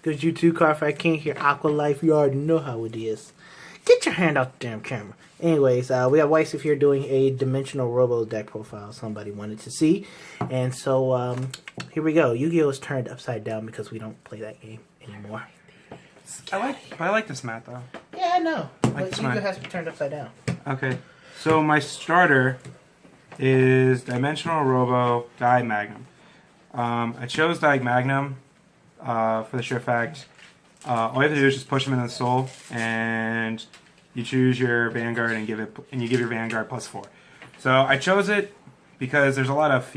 Because you too, Cardfight King here, Aqua Life. You already know how it is. Get your hand out the damn camera. Anyways, we have Weiss here doing a dimensional Robo deck profile somebody wanted to see. And so, here we go. Yu-Gi-Oh! Is turned upside down because we don't play that game anymore. I like this mat, though. Yeah, I know. Like But Yu-Gi-Oh! Has to be turned upside down. Okay. So my starter is Dimensional Robo Dai Magnum. I chose Dai Magnum for the sheer fact all you have to do is just push him in the soul, and you choose your Vanguard and you give your Vanguard +4. So I chose it because there's a lot of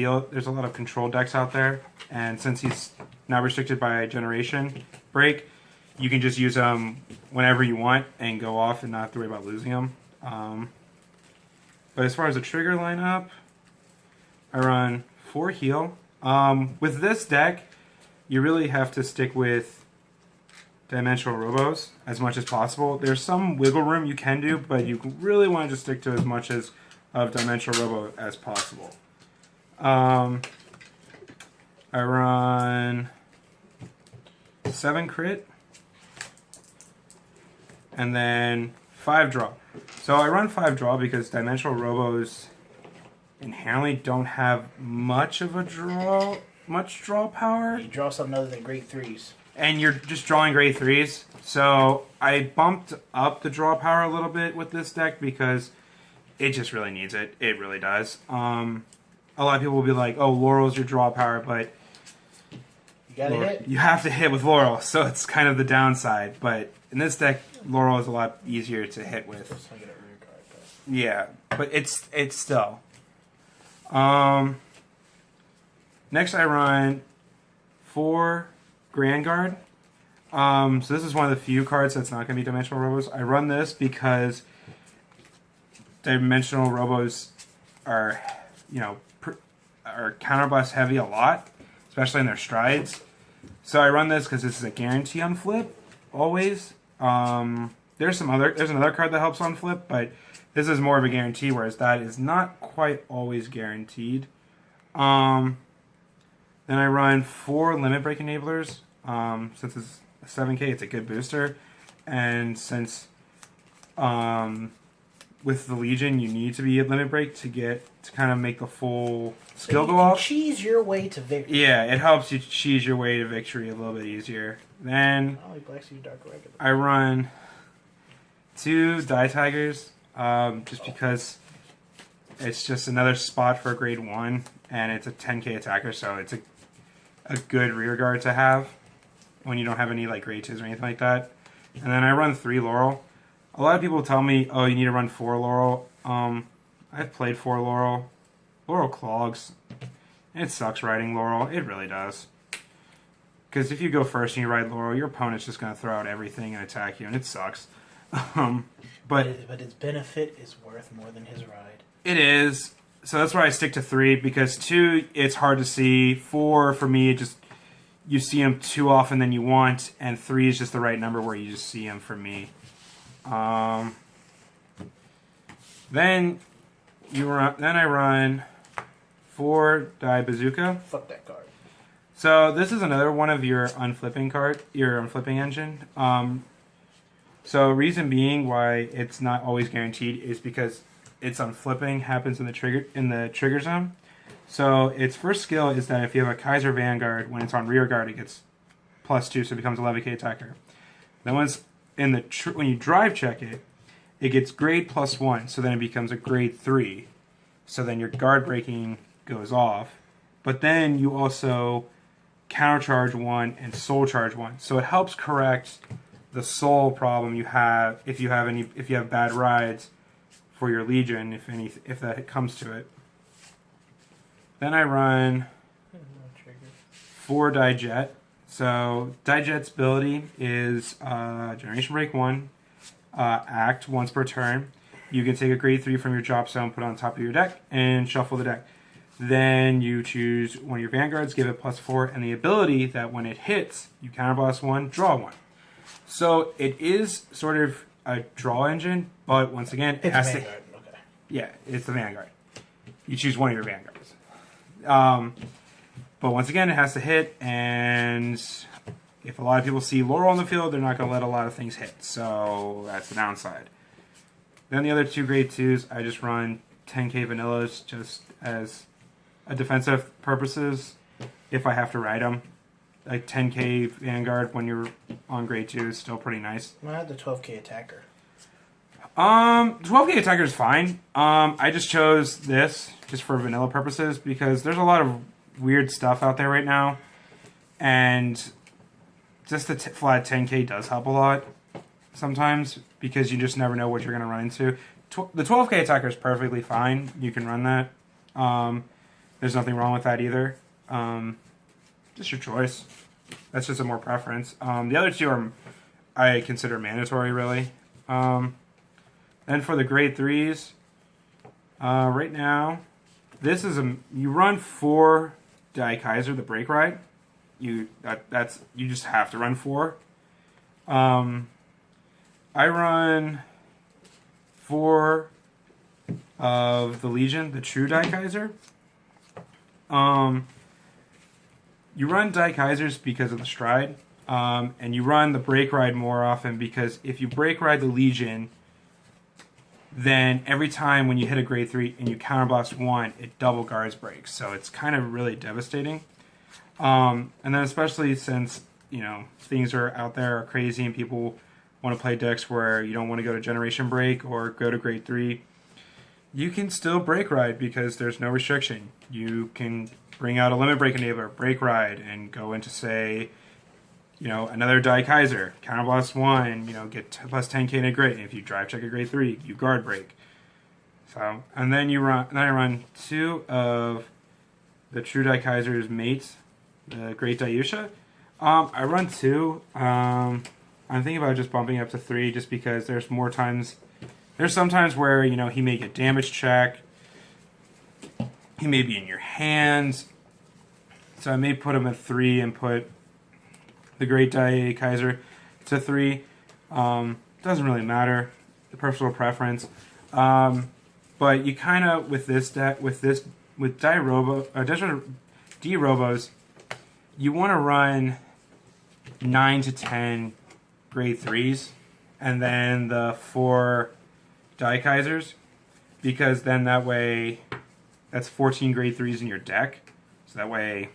control decks out there, and since he's not restricted by generation break, you can just use him whenever you want and go off and not have to worry about losing him. But as far as the trigger lineup, I run 4 heal. With this deck, you really have to stick with Dimensional Robos as much as possible. There's some wiggle room you can do, but you really want to just stick to as much of Dimensional Robo as possible. I run 7 crit and then 5 draw. So I run 5 draw because Dimensional Robos inherently don't have much draw power. You draw something other than great 3s. And you're just drawing grade 3s. So I bumped up the draw power a little bit with this deck because it just really needs it. It really does. A lot of people will be like, oh, Laurel's your draw power, but you gotta hit. You have to hit with Laurel, so it's kind of the downside. But in this deck, Laurel is a lot easier to hit with. Yeah, but it's still. Next I run 4 Vanguard. So this is one of the few cards that's not going to be Dimensional Robos. I run this because Dimensional Robos are, are counterblast heavy a lot, especially in their strides. So I run this because this is a guarantee on flip, always. There's another card that helps on flip, but this is more of a guarantee, whereas that is not quite always guaranteed. Then I run 4 Limit Break Enablers. Since it's a 7K, it's a good booster. And since with the Legion, you need to be at Limit Break to kind of make the full skill go off. Cheese your way to victory. Yeah, it helps you cheese your way to victory a little bit easier. Then I run 2 Daikaisers, just because it's just another spot for grade 1, and it's a 10K attacker, so it's a good rear guard to have when you don't have any like grade 2s or anything like that. And then I run 3 Laurel. A lot of people tell me, oh, you need to run 4 Laurel. I've played 4 Laurel. Laurel clogs. It sucks riding Laurel. It really does. Because if you go first and you ride Laurel, your opponent's just going to throw out everything and attack you, and it sucks. But its benefit is worth more than his ride. It is. So that's why I stick to 3, because 2, it's hard to see. 4, for me, you see them too often than you want, and 3 is just the right number where you just see them for me. Then I run 4 Dai Bazooka. Fuck that card. So this is another one of your unflipping engine. So reason being why it's not always guaranteed is because its unflipping happens in the trigger zone. So its first skill is that if you have a Kaiser Vanguard, when it's on rear guard, it gets +2, so it becomes 11K attacker. Then when you drive check it, it gets grade +1, so then it becomes a grade 3. So then your guard breaking goes off. But then you also countercharge 1 and soul charge 1. So it helps correct the soul problem you have if you have bad rides for your Legion, if that comes to it. Then I run 4 Daijet. So Daijet's ability is Generation Break 1, act once per turn. You can take a grade 3 from your drop zone, put it on top of your deck, and shuffle the deck. Then you choose one of your Vanguards, give it +4, and the ability that when it hits, you counterblast 1, draw 1. So it is sort of a draw engine, but once again, it has Vanguard. Okay. Yeah, it's the Vanguard. You choose one of your Vanguards. But once again, it has to hit, and if a lot of people see Laurel on the field, they're not going to let a lot of things hit. So that's the downside. Then the other two grade 2s, I just run 10k vanillas just as a defensive purposes if I have to ride them. Like 10k Vanguard when you're on grade 2 is still pretty nice. I have the 12k attacker. 12k attacker is fine. I just chose this just for vanilla purposes because there's a lot of weird stuff out there right now, and just the flat 10k does help a lot sometimes because you just never know what you're going to run into. The 12k attacker is perfectly fine. You can run that. There's nothing wrong with that either. Just your choice. That's just a more preference. The other two are I consider mandatory really. Then for the grade 3s, right now, this is you run 4 Daikaiser, the brake ride. You just have to run 4. I run 4 of the Legion, the true Daikaiser. You run Daikaisers because of the stride, and you run the brake ride more often because if you brake ride the Legion, then every time when you hit a grade 3 and you counterblast 1, it double guards brakes. So it's kind of really devastating. And then especially since, you know, things are out there are crazy and people want to play decks where you don't want to go to Generation Break or go to grade 3, you can still brake ride because there's no restriction. You can bring out a limit break enabler, brake ride, and go into, say, you know, another Daikaiser, counterblast 1, you know, get plus 10k in a grid. And if you drive check a grade 3, you guard break. So, and then I run 2 of the true Daikaiser's mates, the Great Dayusha. I run 2. I'm thinking about just bumping up to 3 just because there's some times where, you know, he may get damage check. He may be in your hands. So I may put him at 3 and put the Great Daikaiser to 3. Doesn't really matter. The personal preference. But you kind of, with this deck, with D-Robos, you want to run 9 to 10 grade 3s and then the 4 Daikaisers, because then that way that's 14 grade 3s in your deck. So that way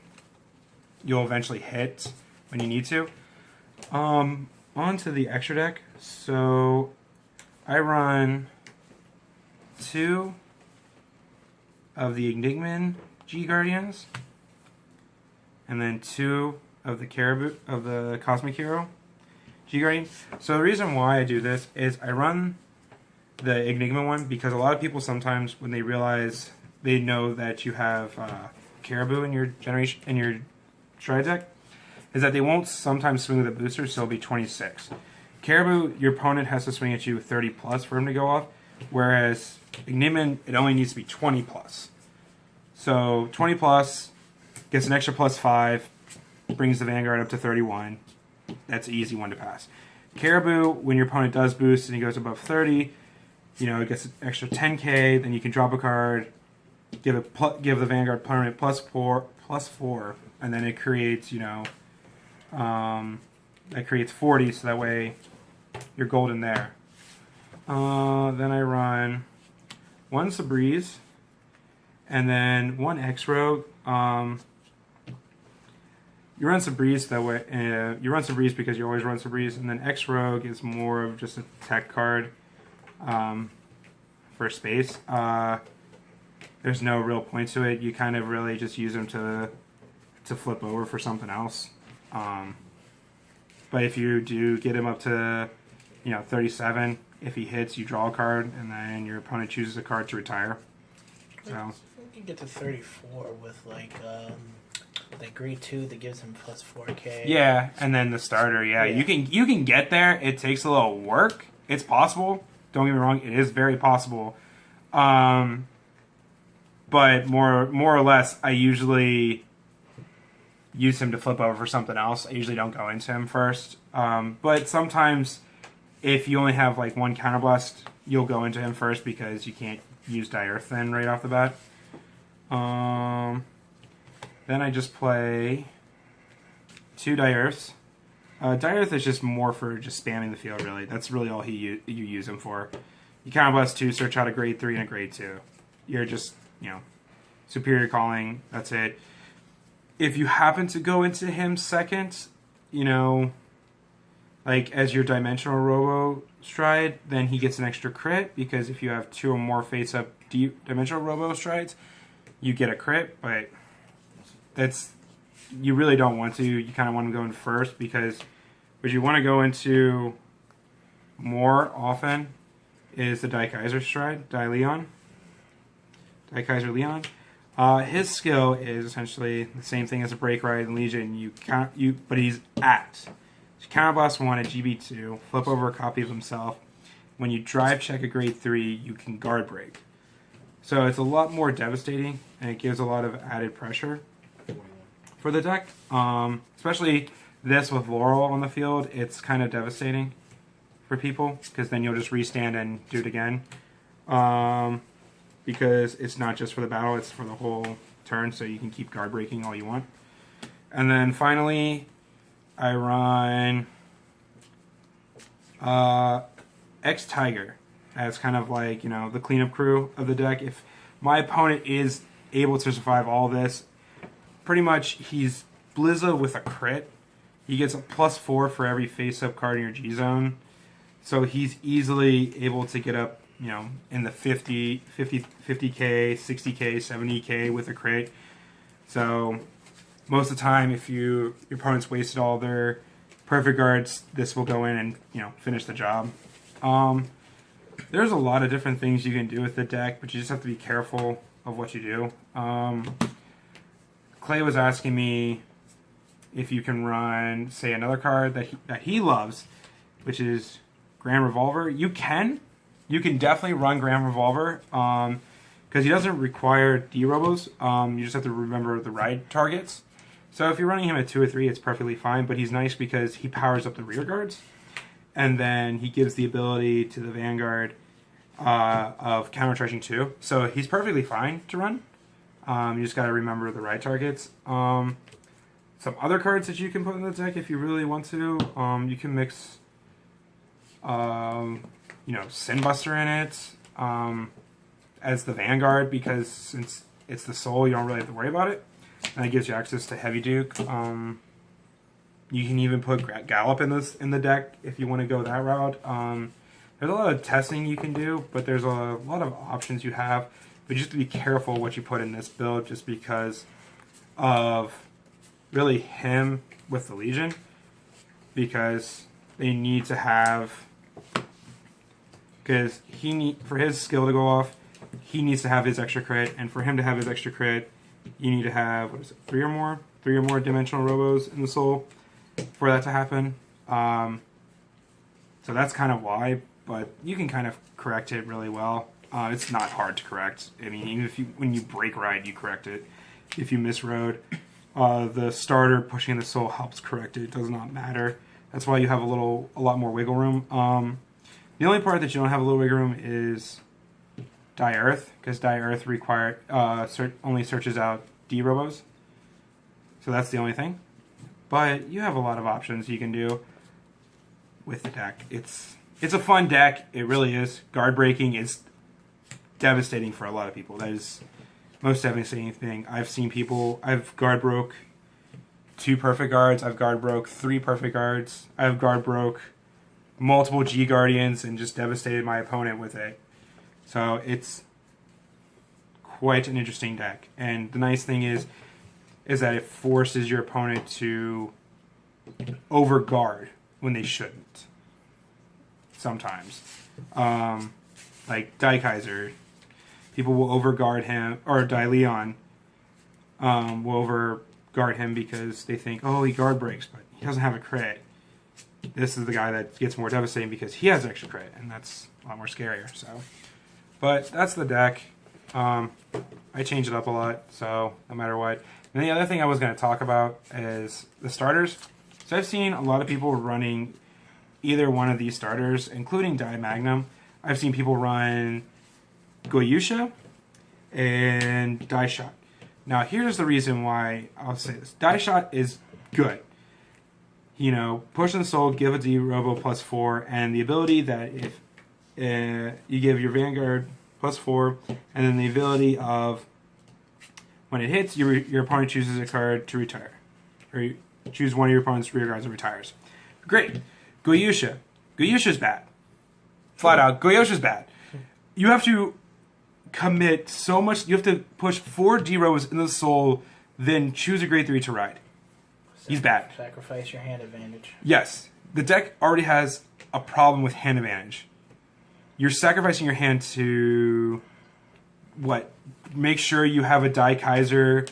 you'll eventually hit when you need to. On to the extra deck. So I run 2 of the Enigman G Guardians, and then 2 of the Caribou of the Cosmic Hero G Guardian. So the reason why I do this is I run the Enigma one because a lot of people sometimes when they realize they know that you have Caribou in your stride deck, is that they won't sometimes swing with a booster, so it'll be 26. Caribou, your opponent has to swing at you 30 plus for him to go off, whereas Enigman, it only needs to be 20 plus. So 20 plus gets an extra plus 5, brings the Vanguard up to 31. That's an easy one to pass. Caribou, when your opponent does boost and he goes above 30, you know, it gets an extra 10k, then you can drop a card, give the Vanguard permanent plus 4, and then it creates, you know, that creates 40, so that way you're golden there. Then I run 1 Sabreeze, and then 1 X-Rogue. You run Sabreeze that way. You run Sabreeze because you always run Sabreeze, and then X-Rogue is more of just a tech card for space. There's no real point to it. You kind of really just use them to flip over for something else. But if you do get him up to, you know, 37, if he hits, you draw a card, and then your opponent chooses a card to retire. So I think you get to 34 with like grade 2 that gives him plus 4k. yeah, and then the starter. Yeah, you can get there. It takes a little work. It's possible. Don't get me wrong. It is very possible. But more or less, I usually use him to flip over for something else. I usually don't go into him first. But sometimes, if you only have like 1 counterblast, you'll go into him first because you can't use Die-Earth then right off the bat. Then I just play 2 Die-Earths. Dire is just more for just spamming the field, really. That's really all you use him for. You counterblast 2, search out a grade 3 and a grade 2. You're just, superior calling, that's it. If you happen to go into him second, like as your dimensional robo stride, then he gets an extra crit, because if you have 2 or more face-up dimensional robo strides, you get a crit, but you really don't want to. You kind of want to go in first, because what you want to go into more often is the Daikaiser stride, Daikaiser Leon. His skill is essentially the same thing as a break ride in Legion. But he's act. So counterblast 1 at GB2, flip over a copy of himself. When you drive check a grade 3, you can guard break. So it's a lot more devastating, and it gives a lot of added pressure for the deck. Especially this with Laurel on the field, it's kind of devastating for people, because then you'll just restand and do it again. Because it's not just for the battle, it's for the whole turn, so you can keep guard breaking all you want. And then finally, I run X-Tiger as kind of like, the cleanup crew of the deck. If my opponent is able to survive all this, pretty much he's Blizza with a crit. He gets a +4 for every face-up card in your G-Zone. So he's easily able to get up, in the 50K, 60K, 70K with a crit. So most of the time, if your opponent's wasted all their perfect guards, this will go in and, finish the job. There's a lot of different things you can do with the deck, but you just have to be careful of what you do. Clay was asking me if you can run, say, another card that he loves, which is Grand Revolver. You can definitely run Grand Revolver, because he doesn't require D-Robos. You just have to remember the ride targets. So if you're running him at 2 or 3, it's perfectly fine, but he's nice because he powers up the rear guards, and then he gives the ability to the Vanguard of counter-charging 2. So he's perfectly fine to run. You just got to remember the ride targets. Some other cards that you can put in the deck if you really want to, you can mix Sinbuster in it as the Vanguard, because since it's the soul, you don't really have to worry about it. And it gives you access to Heavy Duke. You can even put Gallop in the deck if you want to go that route. There's a lot of testing you can do, but there's a lot of options you have. But you just have to be careful what you put in this build, just because of really him with the Legion, because they need to have, because for his skill to go off, he needs to have his extra crit, and for him to have his extra crit, you need to have 3 or more dimensional robos in the soul for that to happen. So that's kind of why, but you can kind of correct it really well. It's not hard to correct. I mean, even when you break ride, you correct it. If you misroad, the starter pushing the soul helps correct it. It does not matter. That's why you have a lot more wiggle room. The only part that you don't have a little wiggle room is Die Earth, because Die Earth only searches out D-Robos. So that's the only thing. But you have a lot of options you can do with the deck. It's a fun deck. It really is. Guard breaking is devastating for a lot of people. That is most devastating thing. I've guard broke 2 perfect guards. I've guard broke 3 perfect guards. I've guard broke multiple G Guardians and just devastated my opponent with it. So it's quite an interesting deck. And the nice thing is that it forces your opponent to overguard when they shouldn't. Sometimes. Like Daikaiser, people will overguard him, or Leon will overguard him because they think, oh, he guard breaks, but he doesn't have a crit. This is the guy that gets more devastating because he has extra crit, and that's a lot more scarier. So, but that's the deck. I change it up a lot, so no matter what. And the other thing I was going to talk about is the starters. So I've seen a lot of people running either one of these starters, including Dai Magnum. I've seen people run Goyusha and Die Shot. Now here's the reason why I'll say this. Die Shot is good. push and soul, give a D Robo +4, and the ability that if you give your Vanguard +4, and then the ability of when it hits, your opponent chooses a card to retire, or you choose one of your opponent's rear cards and retires. Great. Goyusha. Goyusha's bad. Flat out, Goyusha's bad. You have to commit so much. You have to push 4 D Robos into the soul, then choose a grade 3 to ride. He's bad. Sacrifice your hand advantage. Yes. The deck already has a problem with hand advantage. You're sacrificing your hand to, what? Make sure you have a Daikaiser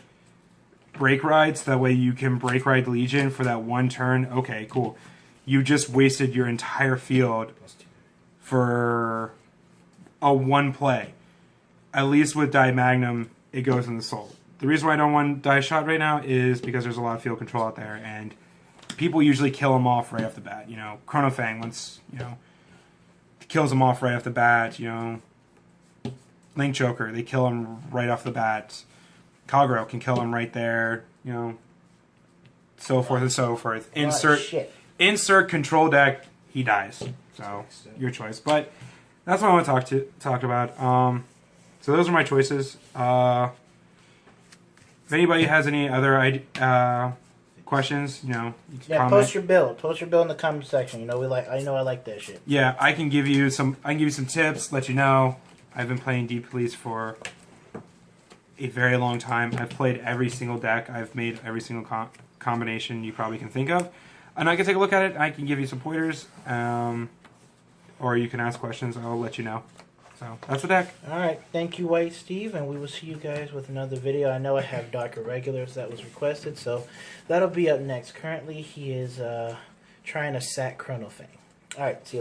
break ride, so that way you can break ride Legion for that one turn. Okay, cool. You just wasted your entire field for a one play. At least with Die Magnum, it goes in the soul. The reason why I don't want Die Shot right now is because there's a lot of field control out there, and people usually kill them off right off the bat. Chrono Fang, once, kills them off right off the bat. Link Joker, they kill him right off the bat. Kagero can kill him right there. So forth and so forth. Insert control deck, he dies. So your choice. But that's what I want to talk about. So those are my choices. If anybody has any other questions, you can comment. Post your build. Post your build in the comment section. I like that shit. Yeah, I can give you some tips. Let you know. I've been playing Deep Police for a very long time. I've played every single deck. I've made every single combination you probably can think of. And I can take a look at it. I can give you some pointers. Or you can ask questions. I'll let you know. So that's the deck. Alright. Thank you, White Steve. And we will see you guys with another video. I know I have Dark Irregulars that was requested. So that'll be up next. Currently, he is trying to sack Chrono Fang. Alright. See you.